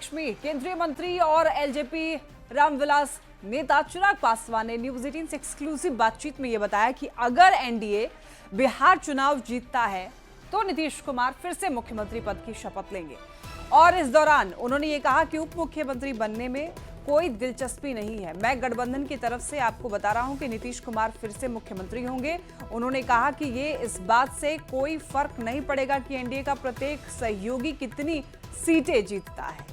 लक्ष्मी। केंद्रीय मंत्री और एलजेपी रामविलास नेता चिराग पासवान ने न्यूज 18 से एक्सक्लूसिव बातचीत में यह बताया कि अगर एनडीए बिहार चुनाव जीतता है तो नीतीश कुमार फिर से मुख्यमंत्री पद की शपथ लेंगे। और इस दौरान उन्होंने ये कहा कि उप मुख्यमंत्री बनने में कोई दिलचस्पी नहीं है। मैं गठबंधन की तरफ से आपको बता रहा हूं कि नीतीश कुमार फिर से मुख्यमंत्री होंगे। उन्होंने कहा कि ये इस बात से कोई फर्क नहीं पड़ेगा कि एनडीए का प्रत्येक सहयोगी कितनी सीटें जीतता है,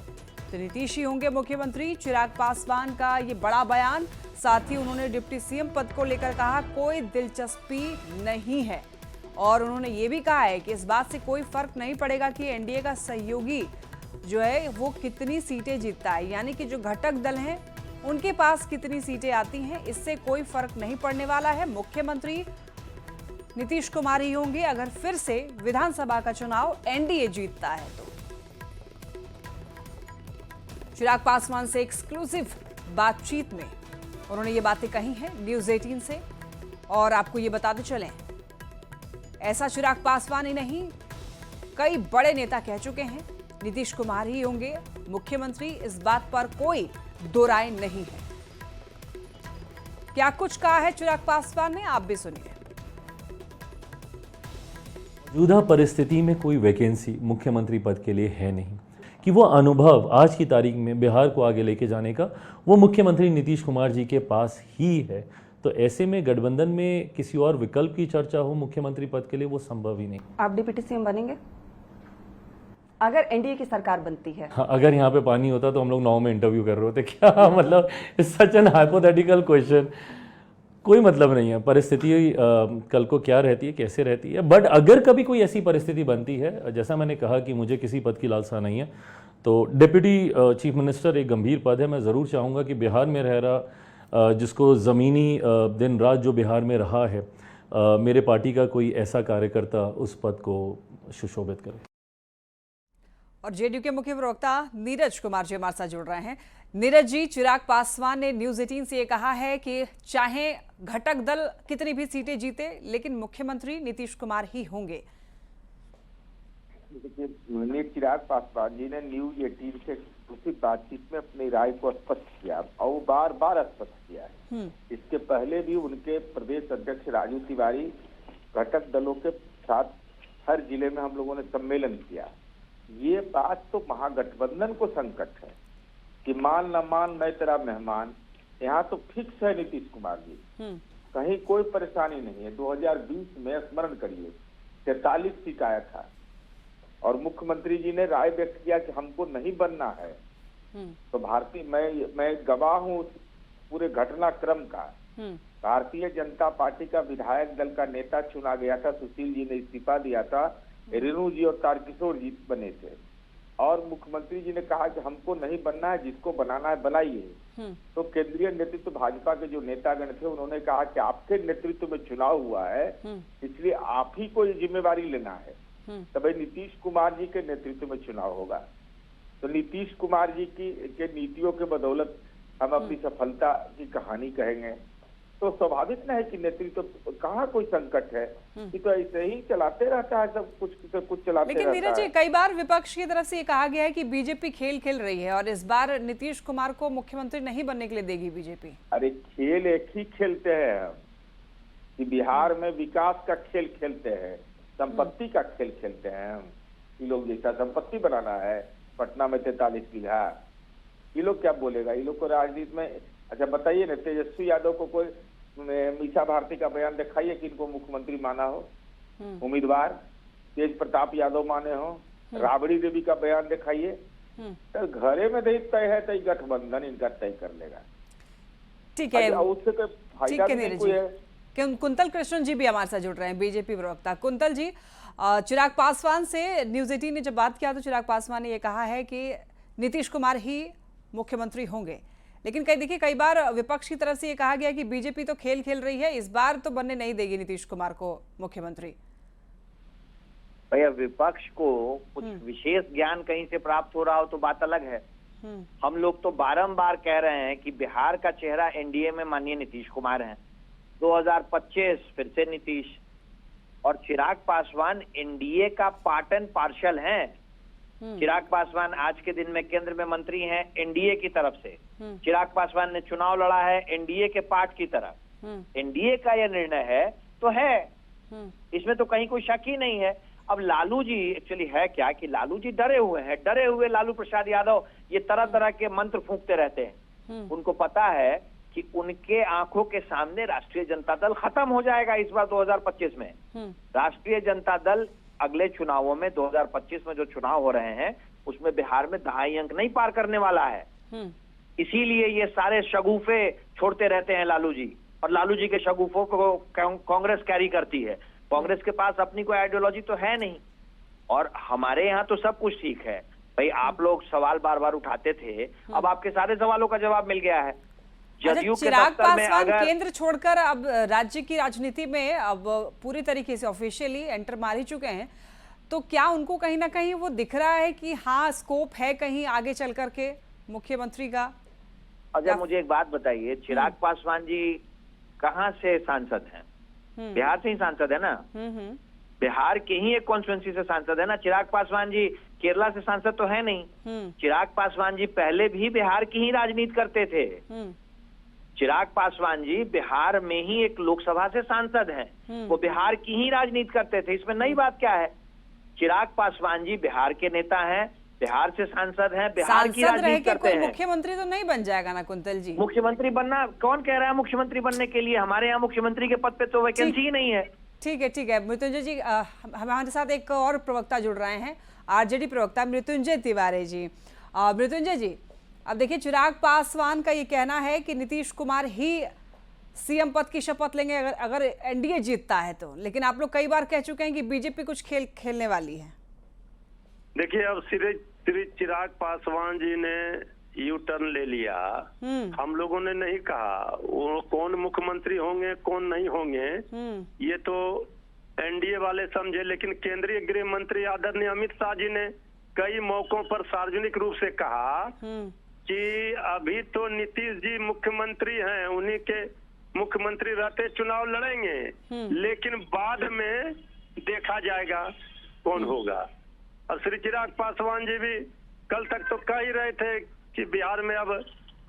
तो नीतीश ही होंगे मुख्यमंत्री। चिराग पासवान का ये बड़ा बयान। साथ ही उन्होंने डिप्टी सीएम पद को लेकर कहा कोई दिलचस्पी नहीं है। और उन्होंने ये भी कहा है कि इस बात से कोई फर्क नहीं पड़ेगा कि एनडीए का सहयोगी जो है वो कितनी सीटें जीतता है, यानी कि जो घटक दल हैं उनके पास कितनी सीटें आती हैं, इससे कोई फर्क नहीं पड़ने वाला है। मुख्यमंत्री नीतीश कुमार ही होंगे अगर फिर से विधानसभा का चुनाव एनडीए जीतता है तो। चिराग पासवान से एक्सक्लूसिव बातचीत में उन्होंने ये बातें कही हैं न्यूज 18 से। और आपको ये बताते चलें, ऐसा चिराग पासवान ही नहीं, कई बड़े नेता कह चुके हैं नीतीश कुमार ही होंगे मुख्यमंत्री। इस बात पर कोई दो राय नहीं है। क्या कुछ कहा है चिराग पासवान ने, आप भी सुनिए। मौजूदा परिस्थिति में कोई वैकेंसी मुख्यमंत्री पद के लिए है नहीं कि वो अनुभव आज की तारीख में बिहार को आगे लेके जाने का वो मुख्यमंत्री नीतीश कुमार जी के पास ही है। तो ऐसे में गठबंधन में किसी और विकल्प की चर्चा हो मुख्यमंत्री पद के लिए वो संभव ही नहीं। आप डिप्टी सीएम बनेंगे अगर एनडीए की सरकार बनती है? हाँ, अगर यहाँ पे पानी होता तो हम लोग 9 में इंटरव्यू कर रहे होते क्या? मतलब सच एन हाइपोथेटिकल क्वेश्चन। कोई मतलब नहीं है। परिस्थिति कल को क्या रहती है, कैसे रहती है। बट अगर कभी कोई ऐसी परिस्थिति बनती है, जैसा मैंने कहा कि मुझे किसी पद की लालसा नहीं है, तो डिप्टी चीफ मिनिस्टर एक गंभीर पद है। मैं ज़रूर चाहूँगा कि बिहार में रह रहा जिसको ज़मीनी दिन रात जो बिहार में रहा है, मेरे पार्टी का कोई ऐसा कार्यकर्ता उस पद को सुशोभित करे। और जेडीयू के मुख्य प्रवक्ता नीरज कुमार जी हमारे साथ जुड़ रहे हैं। नीरज जी, चिराग पासवान ने न्यूज 18 से ये कहा है कि चाहे घटक दल कितनी भी सीटें जीते लेकिन मुख्यमंत्री नीतीश कुमार ही होंगे। देखिए, चिराग पासवान जी ने न्यूज 18 से उसी बातचीत में अपनी राय को स्पष्ट किया और बार बार स्पष्ट किया है। इसके पहले भी उनके प्रदेश अध्यक्ष राजू तिवारी घटक दलों के साथ हर जिले में हम लोगों ने सम्मेलन किया। ये बात तो महागठबंधन को संकट है कि मान न मान मैं तेरा मेहमान। यहाँ तो फिक्स है नीतीश कुमार जी, कहीं कोई परेशानी नहीं है। 2020 में स्मरण करिए 43 सीट आया था और मुख्यमंत्री जी ने राय व्यक्त किया कि हमको नहीं बनना है। तो भारतीय मैं गवाह हूँ उस पूरे घटनाक्रम का। भारतीय जनता पार्टी का विधायक दल का नेता चुना गया था, सुशील जी ने इस्तीफा दिया था, रेणु जी और तारकिशोर जी बने थे और मुख्यमंत्री जी ने कहा कि हमको नहीं बनना है, जिसको बनाना है बनाइए। तो केंद्रीय नेतृत्व भाजपा के जो नेतागण थे उन्होंने कहा कि आपके नेतृत्व में चुनाव हुआ है, इसलिए आप ही को ये जिम्मेवारी लेना है। तभी नीतीश कुमार जी के नेतृत्व में चुनाव होगा। तो नीतीश कुमार जी के नीतियों के बदौलत हम अपनी सफलता की कहानी कहेंगे। तो स्वाभाविक न है कि नेतृत्व तो कहाँ कोई संकट है, कि तो ऐसे ही चलाते रहता है, सब कुछ चलाते रहता है। लेकिन नीरज जी, कई बार विपक्ष की तरफ से ये कहा गया है कि बीजेपी खेल खेल रही है और इस बार नीतीश कुमार को मुख्यमंत्री नहीं बनने के लिए देगी बीजेपी। अरे खेल एक ही खेलते हैं हम, कि बिहार में विकास का खेल खेलते हैं, संपत्ति का खेल खेलते हैं हम। ये लोग जैसा संपत्ति बनाना है पटना में 43 बीघा, ये लोग क्या बोलेगा? ये लोग को राजनीति में अच्छा बताइए ना, तेजस्वी यादव को कोई मीसा भारती का बयान दिखाइए कि इनको मुख्यमंत्री माना हो उम्मीदवार, तेज प्रताप यादव माने हो, राबड़ी देवी का बयान दिखाइए। तो घरे में तय है तो गठबंधन इनका तय कर लेगा। ठीक है, उससे कोई फायदा नहीं कोई है। कुंतल कृष्ण जी भी हमारे साथ जुड़ रहे हैं, बीजेपी प्रवक्ता। कुंतल जी, चिराग पासवान से न्यूज 18 ने जब बात किया तो चिराग पासवान ने यह कहा है कि नीतीश कुमार ही मुख्यमंत्री होंगे, लेकिन देखिए कई बार विपक्ष की तरफ से ये कहा गया कि बीजेपी तो खेल खेल रही है, इस बार तो बनने नहीं देगी नीतीश कुमार को मुख्यमंत्री। भैया, विपक्ष को कुछ विशेष ज्ञान कहीं से प्राप्त हो रहा हो तो बात अलग है। हम लोग तो बारंबार कह रहे हैं कि बिहार का चेहरा एनडीए में माननीय नीतीश कुमार हैं, 2025 फिर से नीतीश, और चिराग पासवान एनडीए का पार्ट एंड पार्शल हैं। चिराग पासवान आज के दिन में केंद्र में मंत्री हैं एनडीए की तरफ से। चिराग पासवान ने चुनाव लड़ा है एनडीए के पार्ट की तरफ। एनडीए का यह निर्णय है तो है, इसमें तो कहीं कोई शक ही नहीं है। अब लालू जी एक्चुअली है क्या कि लालू जी डरे हुए हैं, डरे हुए लालू प्रसाद यादव ये तरह तरह के मंत्र फूंकते रहते हैं। उनको पता है कि उनके आंखों के सामने राष्ट्रीय जनता दल खत्म हो जाएगा इस बार 2025 में। राष्ट्रीय जनता दल अगले चुनावों में 2025 में जो चुनाव हो रहे हैं उसमें बिहार में 2.5 अंक नहीं पार करने वाला है। इसीलिए ये सारे शगुफे छोड़ते रहते हैं लालू जी, और लालू जी के शगुफों को कांग्रेस कैरी करती है। कांग्रेस के पास अपनी कोई आइडियोलॉजी तो है नहीं, और हमारे यहाँ तो सब कुछ ठीक है। भाई आप लोग सवाल बार बार उठाते थे, अब आपके सारे सवालों का जवाब मिल गया है। जदयू के चिराग दफ्तर में पासवान अगर केंद्र छोड़कर अब राज्य की राजनीति में अब पूरी तरीके से ऑफिशियली एंटर मार ही चुके हैं, तो क्या उनको कहीं ना कहीं वो दिख रहा है कि हाँ स्कोप है कहीं आगे चल करके मुख्यमंत्री का? अच्छा मुझे एक बात बताइए, चिराग पासवान जी कहाँ से सांसद हैं? बिहार से ही सांसद है ना? बिहार के ही एक कॉन्स्टिट्यूंसी से सांसद है ना। चिराग पासवान जी केरला से सांसद तो है नहीं। चिराग पासवान जी पहले भी बिहार की ही राजनीति करते थे। चिराग पासवान जी बिहार में ही एक लोकसभा से सांसद हैं, वो बिहार की ही राजनीति करते थे। इसमें नई बात क्या है? चिराग पासवान जी बिहार के नेता हैं, बिहार से सांसद हैं, बिहार की राजनीति करते हैं। मुख्यमंत्री तो नहीं बन जाएगा ना कुंतल जी? मुख्यमंत्री बनना कौन कह रहा है? मुख्यमंत्री बनने के लिए हमारे यहाँ मुख्यमंत्री के पद पे तो वैकेंसी ही नहीं है। ठीक है ठीक है मृत्युंजय जी, हमारे साथ एक और प्रवक्ता जुड़ रहे हैं, आरजेडी प्रवक्ता मृत्युंजय तिवारी जी। मृत्युंजय जी, अब देखिए चिराग पासवान का ये कहना है कि नीतीश कुमार ही सीएम पद की शपथ लेंगे अगर एनडीए जीतता है तो, लेकिन आप लोग कई बार कह चुके हैं कि बीजेपी कुछ खेल खेलने वाली है। देखिए अब श्री चिराग पासवान जी ने यू टर्न ले लिया। हम लोगों ने नहीं कहा वो कौन मुख्यमंत्री होंगे कौन नहीं होंगे, ये तो एनडीए वाले समझे। लेकिन केंद्रीय गृह मंत्री आदरणीय अमित शाह जी ने कई मौकों पर सार्वजनिक रूप से कहा कि अभी तो नीतीश जी मुख्यमंत्री हैं, उन्हीं के मुख्यमंत्री रहते चुनाव लड़ेंगे, लेकिन बाद में देखा जाएगा कौन होगा। और श्री चिराग पासवान जी भी कल तक तो कह ही रहे थे कि बिहार में अब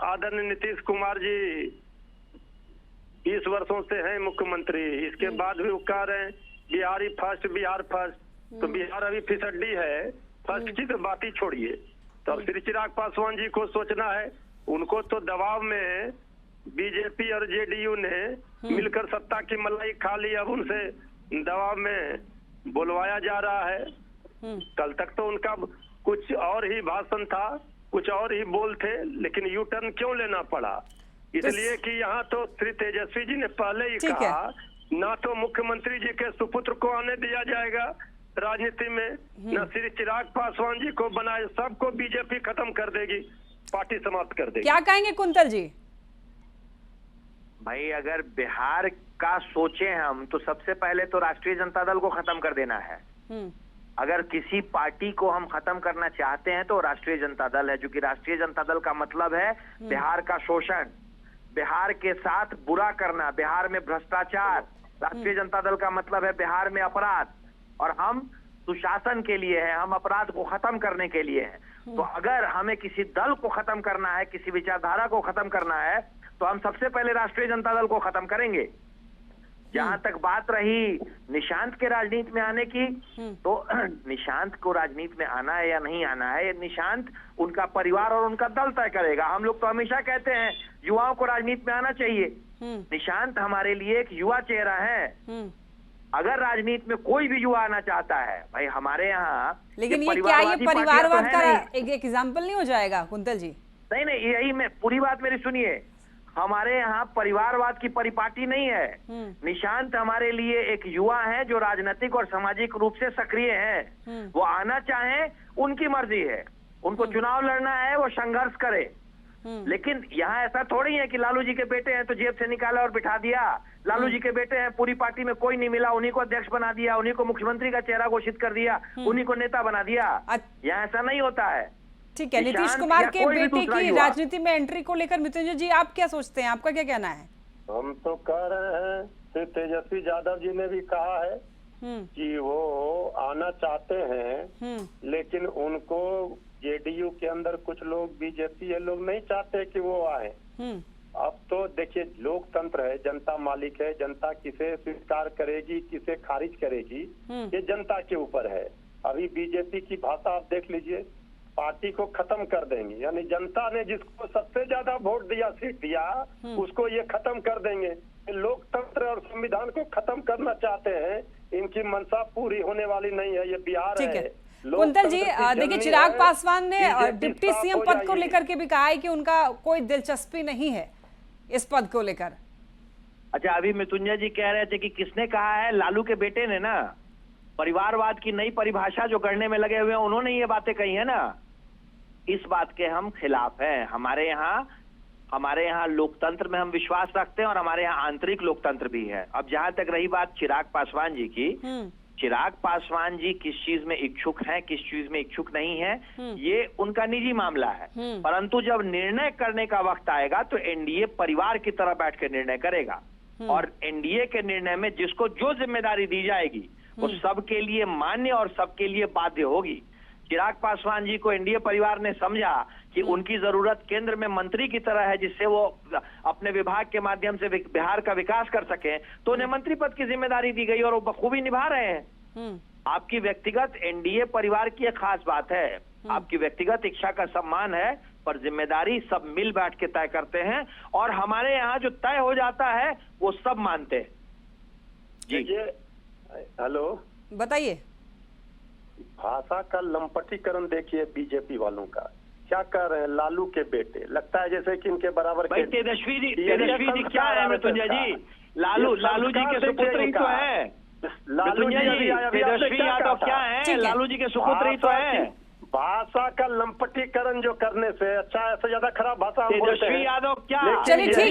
आदरणीय नीतीश कुमार जी 20 वर्षों से हैं मुख्यमंत्री। इसके बाद भी वो कह रहे हैं बिहारी फर्स्ट, बिहार फर्स्ट। तो बिहार अभी फिसड्डी है, फर्स्ट की तो बात ही छोड़िए। तो श्री चिराग पासवान जी को सोचना है, उनको तो दबाव में बीजेपी और जेडीयू ने मिलकर सत्ता की मलाई खा ली, अब उनसे दबाव में बुलवाया जा रहा है। कल तक तो उनका कुछ और ही भाषण था, कुछ और ही बोल थे, लेकिन यू टर्न क्यों लेना पड़ा? इसलिए कि यहाँ तो श्री तेजस्वी जी ने पहले ही कहा ना तो मुख्यमंत्री जी के सुपुत्र को आने दिया जाएगा राजनीति में, न श्री चिराग पासवान जी को बनाए, सबको बीजेपी खत्म कर देगी, पार्टी समाप्त कर देगी। क्या कहेंगे कुंतल जी? भाई अगर बिहार का सोचे हम तो सबसे पहले तो राष्ट्रीय जनता दल को खत्म कर देना है। अगर किसी पार्टी को हम खत्म करना चाहते हैं तो राष्ट्रीय जनता दल है, क्योंकि राष्ट्रीय जनता दल का मतलब है बिहार का शोषण, बिहार के साथ बुरा करना, बिहार में भ्रष्टाचार। राष्ट्रीय जनता दल का मतलब है बिहार में अपराध, और हम सुशासन के लिए हैं, हम अपराध को खत्म करने के लिए हैं। तो अगर हमें किसी दल को खत्म करना है, किसी विचारधारा को खत्म करना है, तो हम सबसे पहले राष्ट्रीय जनता दल को खत्म करेंगे। जहां तक बात रही निशांत के राजनीति में आने की, तो निशांत को राजनीति में आना है या नहीं आना है, ये निशांत उनका परिवार और उनका दल तय करेगा। हम लोग तो हमेशा कहते हैं युवाओं को राजनीति में आना चाहिए। निशांत हमारे लिए एक युवा चेहरा है। अगर राजनीति में कोई भी युवा आना चाहता है, भाई हमारे यहाँ, लेकिन ये क्या ये परिवारवाद का एक एग्जाम्पल नहीं हो जाएगा कुंतल जी? नहीं नहीं, यही मैं पूरी बात मेरी सुनिए। हमारे यहाँ परिवारवाद की परिपाटी नहीं है। निशांत हमारे लिए एक युवा है जो राजनीतिक और सामाजिक रूप से सक्रिय है। वो आना चाहे उनकी मर्जी है, उनको चुनाव लड़ना है वो संघर्ष करे। लेकिन यहाँ ऐसा थोड़ी है कि लालू जी के बेटे हैं तो जेब से निकाला और बिठा दिया। लालू जी के बेटे हैं, पूरी पार्टी में कोई नहीं मिला, उन्हीं को अध्यक्ष बना दिया, उन्हीं को मुख्यमंत्री का चेहरा घोषित कर दिया, उन्हीं को नेता बना दिया। यहाँ ऐसा नहीं होता है। ठीक है, नीतीश कुमार के बेटे की राजनीति में एंट्री को लेकर मृत्युंजय जी आप क्या सोचते हैं, आपका क्या कहना है? हम तो कह रहे हैं, श्री तेजस्वी यादव जी ने भी कहा है कि वो आना चाहते हैं, लेकिन उनको जेडीयू के अंदर कुछ लोग, बीजेपी ये लोग नहीं चाहते कि वो आए। अब तो देखिए, लोकतंत्र है, जनता मालिक है, जनता किसे स्वीकार करेगी किसे खारिज करेगी ये जनता के ऊपर है। अभी बीजेपी की भाषा आप देख लीजिए, पार्टी को खत्म कर देंगे, यानी जनता ने जिसको सबसे ज्यादा वोट दिया, सीट दिया, उसको ये खत्म कर देंगे। लोकतंत्र और संविधान को खत्म करना चाहते हैं, इनकी मंशा पूरी होने वाली नहीं है। ये बिहार ठीक है। है। कुंतल जी, लोकतंत्र की देखिए, जननी चिराग है, पासवान ने बीजेपी डिप्टी साफ सीएम हो पद को जाएगी। लेकर के भी कहा है कि उनका कोई दिलचस्पी नहीं है इस पद को लेकर। अच्छा, अभी मृत्युंजय जी कह रहे थे कि किसने कहा है? लालू के बेटे ने ना, परिवारवाद की नई परिभाषा जो करने में लगे हुए हैं, उन्होंने ये बातें कही है ना। इस बात के हम खिलाफ हैं। हमारे यहाँ लोकतंत्र में हम विश्वास रखते हैं और हमारे यहाँ आंतरिक लोकतंत्र भी है। अब जहां तक रही बात चिराग पासवान जी की, चिराग पासवान जी किस चीज में इच्छुक हैं, किस चीज में इच्छुक नहीं है, ये उनका निजी मामला है। परंतु जब निर्णय करने का वक्त आएगा तो एनडीए परिवार की तरह बैठ कर निर्णय करेगा, और एनडीए के निर्णय में जिसको जो जिम्मेदारी दी जाएगी वो सबके लिए मान्य और सबके लिए बाध्य होगी। चिराग पासवान जी को एनडीए परिवार ने समझा कि उनकी जरूरत केंद्र में मंत्री की तरह है, जिससे वो अपने विभाग के माध्यम से बिहार का विकास कर सके, तो उन्हें मंत्री पद की जिम्मेदारी दी गई और वो बखूबी निभा रहे हैं। आपकी व्यक्तिगत एनडीए परिवार की एक खास बात है, आपकी व्यक्तिगत इच्छा का सम्मान है, पर जिम्मेदारी सब मिल बैठ के तय करते हैं, और हमारे यहाँ जो तय हो जाता है वो सब मानते हैं। जी, हेलो, बताइए। भाषा का लंपटीकरण देखिए बीजेपी वालों का, क्या कर रहे हैं? लालू के बेटे, लगता है जैसे कि इनके बराबर भाई तेजस्वी जी क्या है मृत्युंजय जी? लालू जी के सुपुत्र ही तो है। मृत्युंजय जी, तेजस्वी यादव क्या है? लालू जी के सुपुत्र ही तो है। भाषा का लंपटीकरण जो करने से अच्छा, ऐसे ज्यादा खराब भाषा हम बोलते हैं। तेजस्वी यादव क्या? चलिए, ठीक।